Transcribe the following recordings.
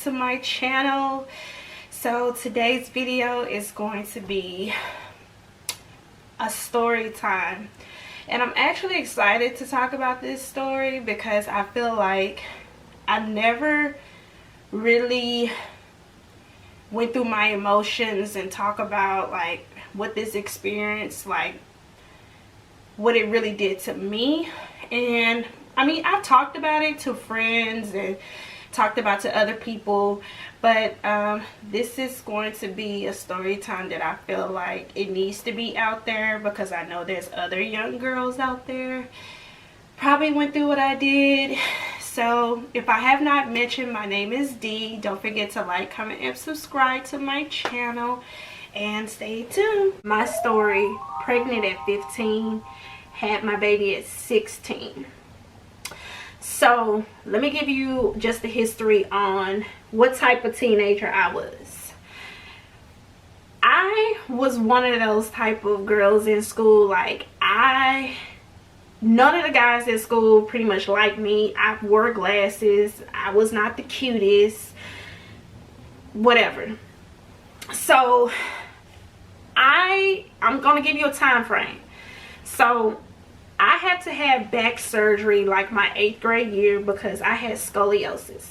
to my channel. So today's video is going to be a story time, and I'm actually excited to talk about this story because I feel like I never really went through my emotions and talk about like what this experience, like what it really did to me. And I mean, I've talked about it to friends and talked about to other people, but this is going to be a story time that I feel like it needs to be out there because I know there's other young girls out there probably went through what I did. So if I have not mentioned, my name is Dee. Don't forget to like, comment, and subscribe to my channel, and stay tuned. My story: pregnant at 15, had my baby at 16. So let me give you just the history on what type of teenager I was. I was one of those type of girls in school, like none of the guys at school pretty much liked me. I wore glasses. I was not the cutest, whatever. So I'm gonna give you a time frame. So I had to have back surgery like my 8th grade year because I had scoliosis.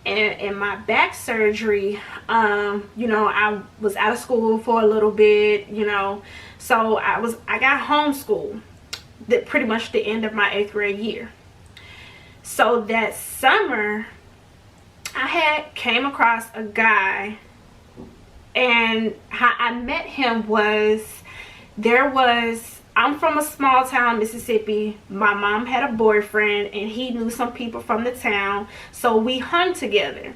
And in my back surgery, you know, I was out of school for a little bit, you know, so I got homeschooled pretty much the end of my 8th grade year. So that summer I came across a guy, and how I met him was, I'm from a small town, Mississippi. My mom had a boyfriend and he knew some people from the town, so we hung together,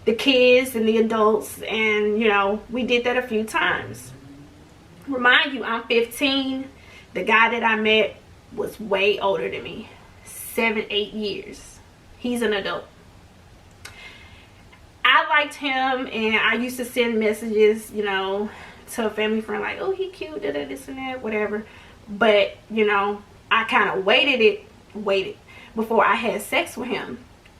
the kids and the adults, and you know, we did that a few times. Remind you, I'm 15. The guy that I met was way older than me, 7-8 years. He's an adult. I liked him, and I used to send messages, you know, to a family friend like, oh, he cute, this and that, whatever. But you know, I kind of waited before I had sex with him,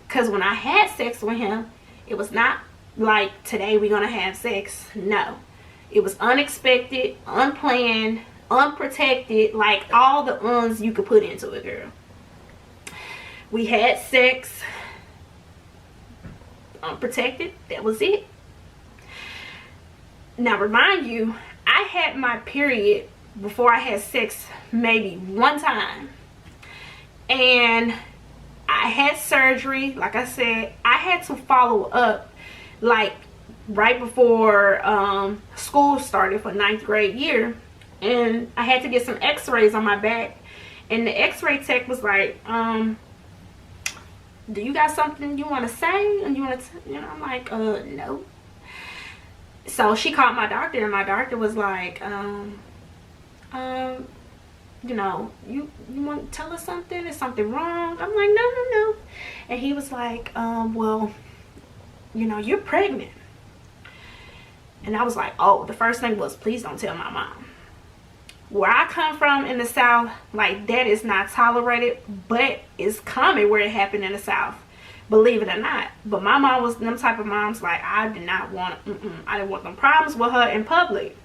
because when I had sex with him, it was not like, today we're gonna have sex. No, it was unexpected, unplanned, unprotected, like all the uns you could put into it, girl. We had sex, unprotected, that was it. Now remind you, I had my period before I had sex maybe one time, and I had surgery. Like I said, I had to follow up like right before school started for 9th grade year, and I had to get some x-rays on my back, and the x-ray tech was like, do you got something you want to say? And you know, I'm like, no. So she called my doctor, and my doctor was like, you know, you want to tell us something? Is something wrong? I'm like, no. And he was like, well, you know, you're pregnant. And I was like, oh, the first thing was, please don't tell my mom. Where I come from in the South, like, that is not tolerated, but it's common where it happened in the South, believe it or not. But my mom was them type of moms, like, I did not want, I didn't want them problems with her in public.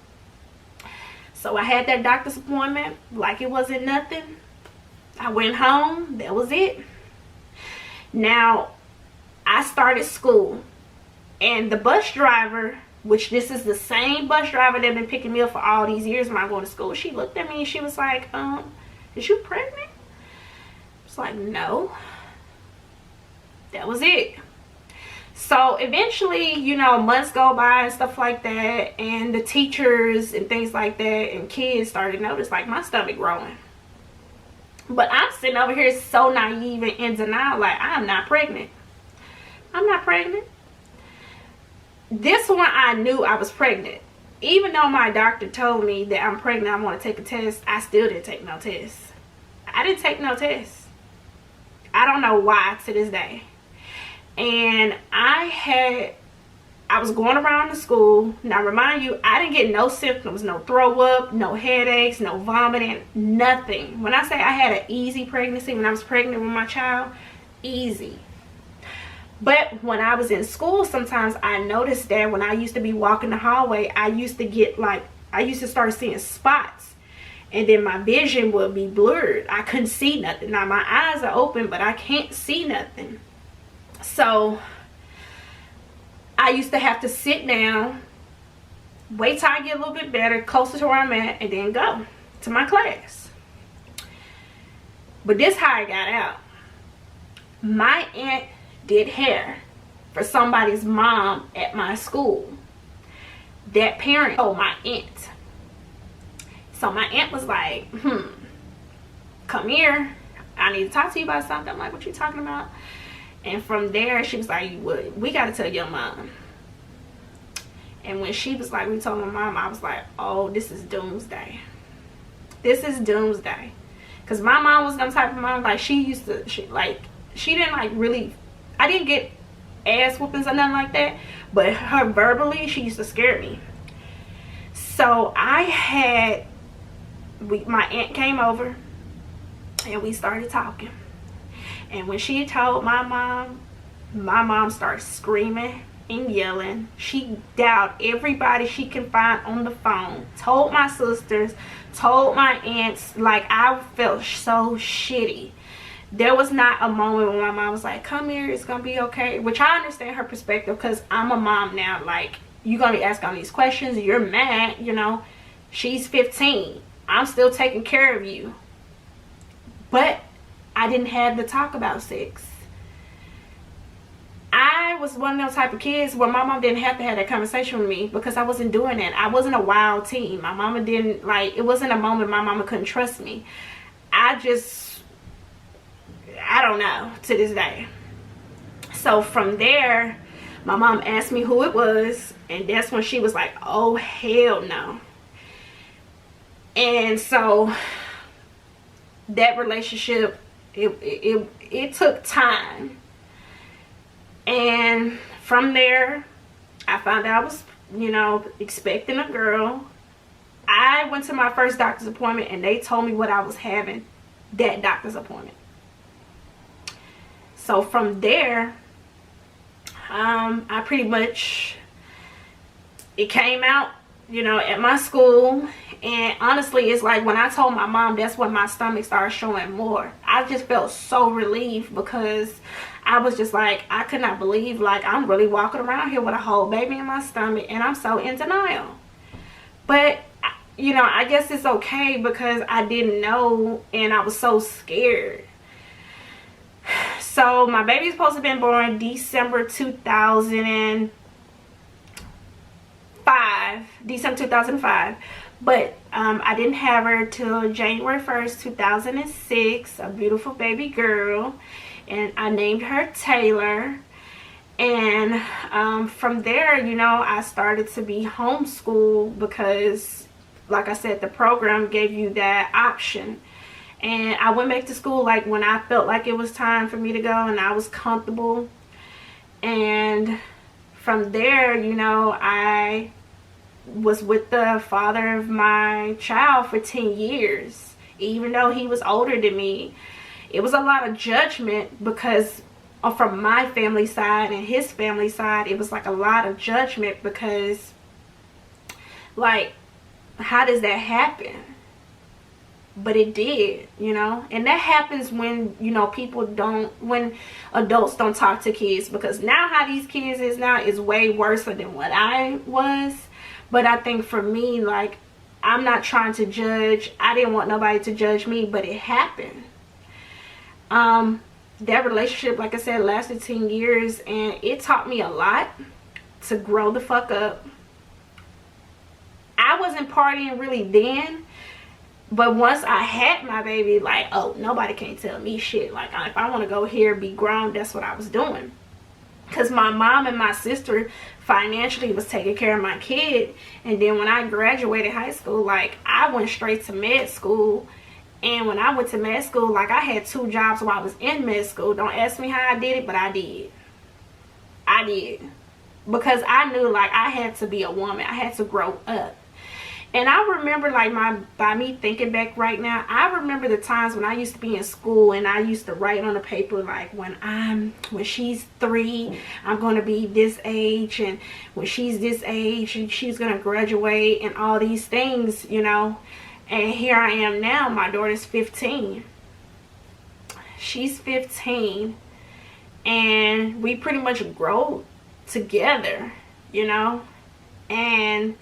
So I had that doctor's appointment like it wasn't nothing. I went home, that was it. Now I started school, and the bus driver, which this is the same bus driver that been picking me up for all these years when I go to school, she looked at me and she was like, is you pregnant? I was like, no. That was it. So eventually, you know, months go by and stuff like that, and the teachers and things like that and kids started to notice like my stomach growing. But I'm sitting over here so naive and in denial, like, I'm not pregnant. I'm not pregnant. This one, I knew I was pregnant. Even though my doctor told me that I'm pregnant, I want to take a test, I still didn't take no test. I didn't take no test. I don't know why to this day. And I was going around the school. Now remind you, I didn't get no symptoms, no throw up, no headaches, no vomiting, nothing. When I say I had an easy pregnancy, when I was pregnant with my child, easy. But when I was in school, sometimes I noticed that when I used to be walking the hallway, I used to start seeing spots, and then my vision would be blurred. I couldn't see nothing. Now my eyes are open, but I can't see nothing. So I used to have to sit down, wait till I get a little bit better, closer to where I'm at, and then go to my class. But this how I got out. My aunt did hair for somebody's mom at my school. That parent told my aunt. So my aunt was like, come here, I need to talk to you about something. I'm like, what you talking about? And from there she was like, we gotta tell your mom. And when she was like, we told my mom, I was like, oh, this is doomsday. This is doomsday. Because my mom was the type of mom, like, she didn't like really, I didn't get ass whoopings or nothing like that, but her verbally, she used to scare me. So my aunt came over and we started talking. And when she told my mom started screaming and yelling. She dialed everybody she can find on the phone, told my sisters, told my aunts. Like, I felt so shitty. There was not a moment when my mom was like, come here, it's gonna be okay. Which I understand her perspective, because I'm a mom now. Like, you're gonna be asking all these questions, you're mad, you know. She's 15, I'm still taking care of you. But I didn't have to talk about sex. I was one of those type of kids where my mom didn't have to have that conversation with me, because I wasn't doing that. I wasn't a wild teen. My mama didn't, like, it wasn't a moment my mama couldn't trust me. I don't know, to this day. So from there, my mom asked me who it was, and that's when she was like, oh hell no. And so that relationship, it took time. And from there, I found out I was, you know, expecting a girl. I went to my first doctor's appointment and they told me what I was having that doctor's appointment. So from there, I pretty much, it came out, you know, at my school. And honestly, it's like when I told my mom, that's when my stomach started showing more. I just felt so relieved, because I was just like, I could not believe, like, I'm really walking around here with a whole baby in my stomach and I'm so in denial. But, you know, I guess it's okay, because I didn't know and I was so scared. So my baby's supposed to have been born December 2005. But I didn't have her till January 1st, 2006. A beautiful baby girl. And I named her Taylor. And from there, you know, I started to be homeschooled, because, like I said, the program gave you that option. And I went back to school, like, when I felt like it was time for me to go and I was comfortable. And from there, you know, I was with the father of my child for 10 years. Even though he was older than me, it was a lot of judgment, because from my family side and his family side, it was like a lot of judgment, because, like, how does that happen? But it did, you know. And that happens when, you know, when adults don't talk to kids, because now how these kids is now is way worse than what I was. But I think for me, like, I'm not trying to judge. I didn't want nobody to judge me, but it happened. That relationship, like I said, lasted 10 years, and it taught me a lot to grow the fuck up. I wasn't partying really then, but once I had my baby, like, oh, nobody can't tell me shit. Like, if I want to go here, be grown, that's what I was doing. Because my mom and my sister financially was taking care of my kid. And then when I graduated high school, like, I went straight to med school. And when I went to med school, like, I had 2 jobs while I was in med school. Don't ask me how I did it, but I did. I did. Because I knew, like, I had to be a woman. I had to grow up. And I remember, like, by me thinking back right now, I remember the times when I used to be in school and I used to write on the paper, like, when she's 3, I'm going to be this age, and when she's this age, and she's going to graduate, and all these things, you know. And here I am now. My daughter's 15. She's 15. And we pretty much grow together, you know. And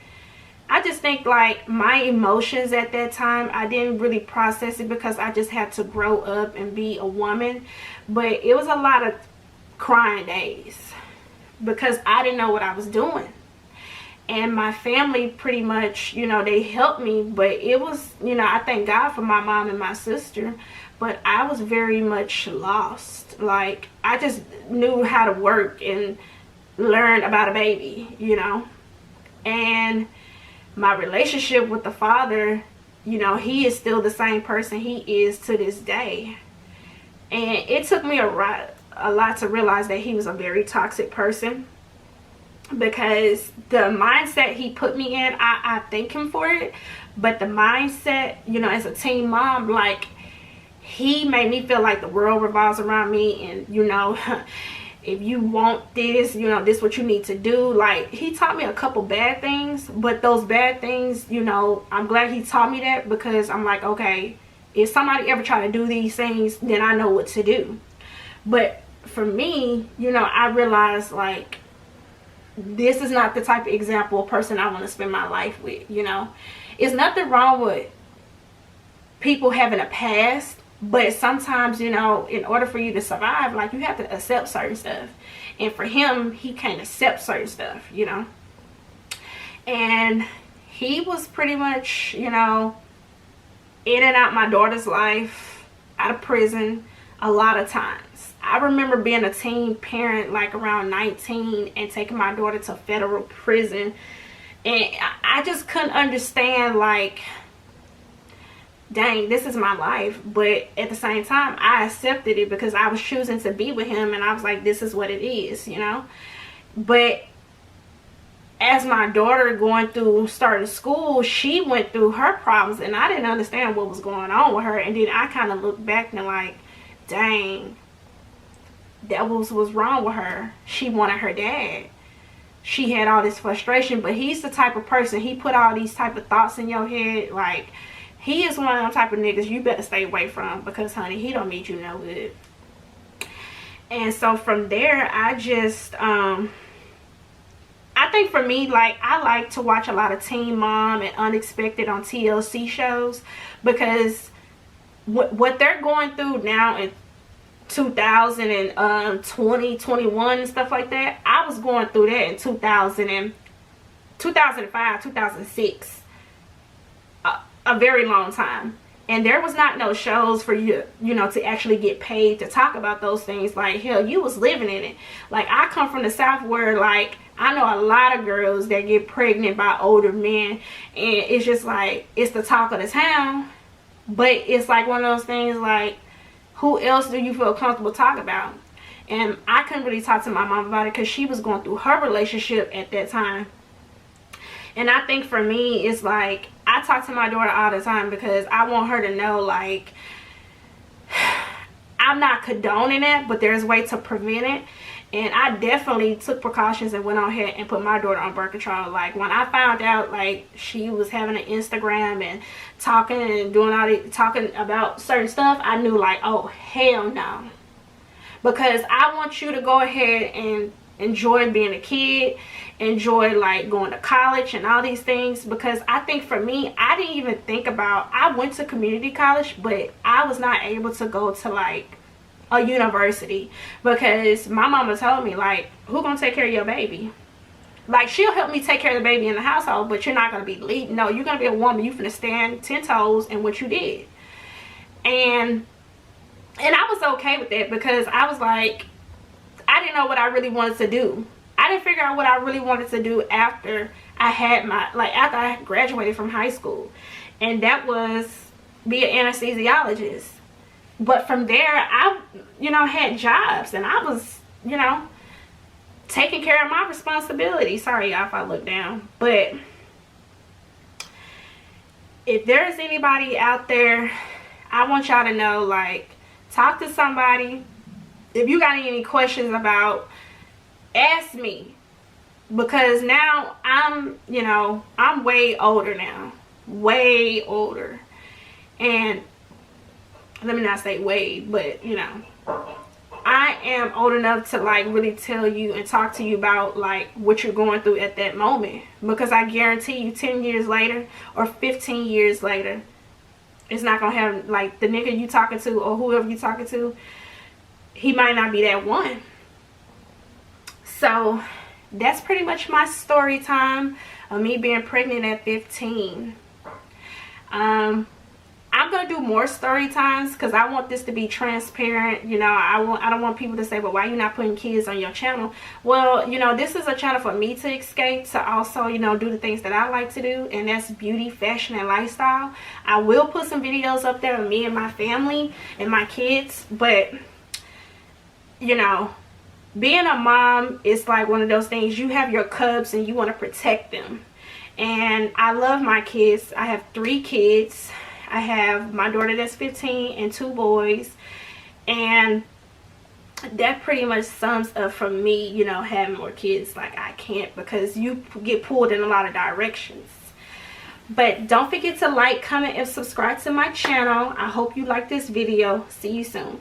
I just think, like, my emotions at that time, I didn't really process it because I just had to grow up and be a woman. But it was a lot of crying days because I didn't know what I was doing. And my family pretty much, you know, they helped me. But it was, you know, I thank God for my mom and my sister. But I was very much lost. Like, I just knew how to work and learn about a baby, you know. And my relationship with the father, you know, he is still the same person he is to this day. And it took me a lot to realize that he was a very toxic person, because the mindset he put me in, I thank him for it. But the mindset, you know, as a teen mom, like, he made me feel like the world revolves around me, and, you know, if you want this, you know, this is what you need to do. Like, he taught me a couple bad things, but those bad things, you know, I'm glad he taught me that, because I'm like, okay, if somebody ever try to do these things, then I know what to do. But for me, you know, I realized, like, this is not the type of example person I want to spend my life with, you know. It's nothing wrong with people having a past, but sometimes, you know, in order for you to survive, like, you have to accept certain stuff. And for him, he can't accept certain stuff, you know. And he was pretty much, you know, in and out my daughter's life, out of prison a lot of times. I remember being a teen parent, like around 19, and taking my daughter to federal prison. And I just couldn't understand, like, dang, this is my life. But at the same time, I accepted it because I was choosing to be with him, and I was like, this is what it is, you know. But as my daughter starting school, she went through her problems, and I didn't understand what was going on with her. And then I kind of looked back and like, dang, that was wrong with her. She wanted her dad. She had all this frustration, but he's the type of person, he put all these type of thoughts in your head. Like, he is one of them type of niggas you better stay away from, because, honey, he don't mean you no good. And so from there, I just, I think for me, like, I like to watch a lot of Teen Mom and Unexpected on TLC shows, because what they're going through now in 2020, 21 and stuff like that, I was going through that in 2005, 2006. A very long time. And there was not no shows for you, you know, to actually get paid to talk about those things. Like, hell, you was living in it. Like, I come from the South where, like, I know a lot of girls that get pregnant by older men, and it's just like, it's the talk of the town. But it's like one of those things, like, who else do you feel comfortable talking about? And I couldn't really talk to my mom about it because she was going through her relationship at that time. And I think for me, it's like, I talk to my daughter all the time because I want her to know, like, I'm not condoning it, but there's a way to prevent it. And I definitely took precautions and went on ahead and put my daughter on birth control. Like, when I found out, like, she was having an Instagram and talking and doing all the talking about certain stuff, I knew, like, oh, hell no. Because I want you to go ahead and enjoy being a kid, enjoy, like, going to college and all these things. Because I think for me, I didn't even think about, I went to community college, but I was not able to go to, like, a university, because my mama told me, like, who gonna take care of your baby? Like, she'll help me take care of the baby in the household, but you're not gonna be leading. No, you're gonna be a woman. You finna stand 10 toes in what you did. And I was okay with that, because I was like, I didn't know what I really wanted to do. I didn't figure out what I really wanted to do after I had my, like, after I graduated from high school. And that was be an anesthesiologist. But from there, I, you know, had jobs, and I was, you know, taking care of my responsibilities. Sorry, y'all, if I look down. But if there's anybody out there, I want y'all to know, like, talk to somebody. If you got any questions about, ask me. Because now I'm, you know, I'm way older now. Way older. And let me not say way, but, you know, I am old enough to, like, really tell you and talk to you about, like, what you're going through at that moment. Because I guarantee you 10 years later or 15 years later, it's not going to have, like, the nigga you talking to or whoever you talking to, he might not be that one. So that's pretty much my story time of me being pregnant at 15. I'm gonna do more story times because I want this to be transparent. You know, I don't want people to say, well, why you not putting kids on your channel? Well, you know, this is a channel for me to escape, to also, you know, do the things that I like to do, and that's beauty, fashion, and lifestyle. I will put some videos up there of me and my family and my kids, but, you know, being a mom is like one of those things. You have your cubs and you want to protect them. And I love my kids. I have 3 kids. I have my daughter that's 15 and 2 boys. And that pretty much sums up for me, you know, having more kids. Like, I can't, because you get pulled in a lot of directions. But don't forget to like, comment, and subscribe to my channel. I hope you like this video. See you soon.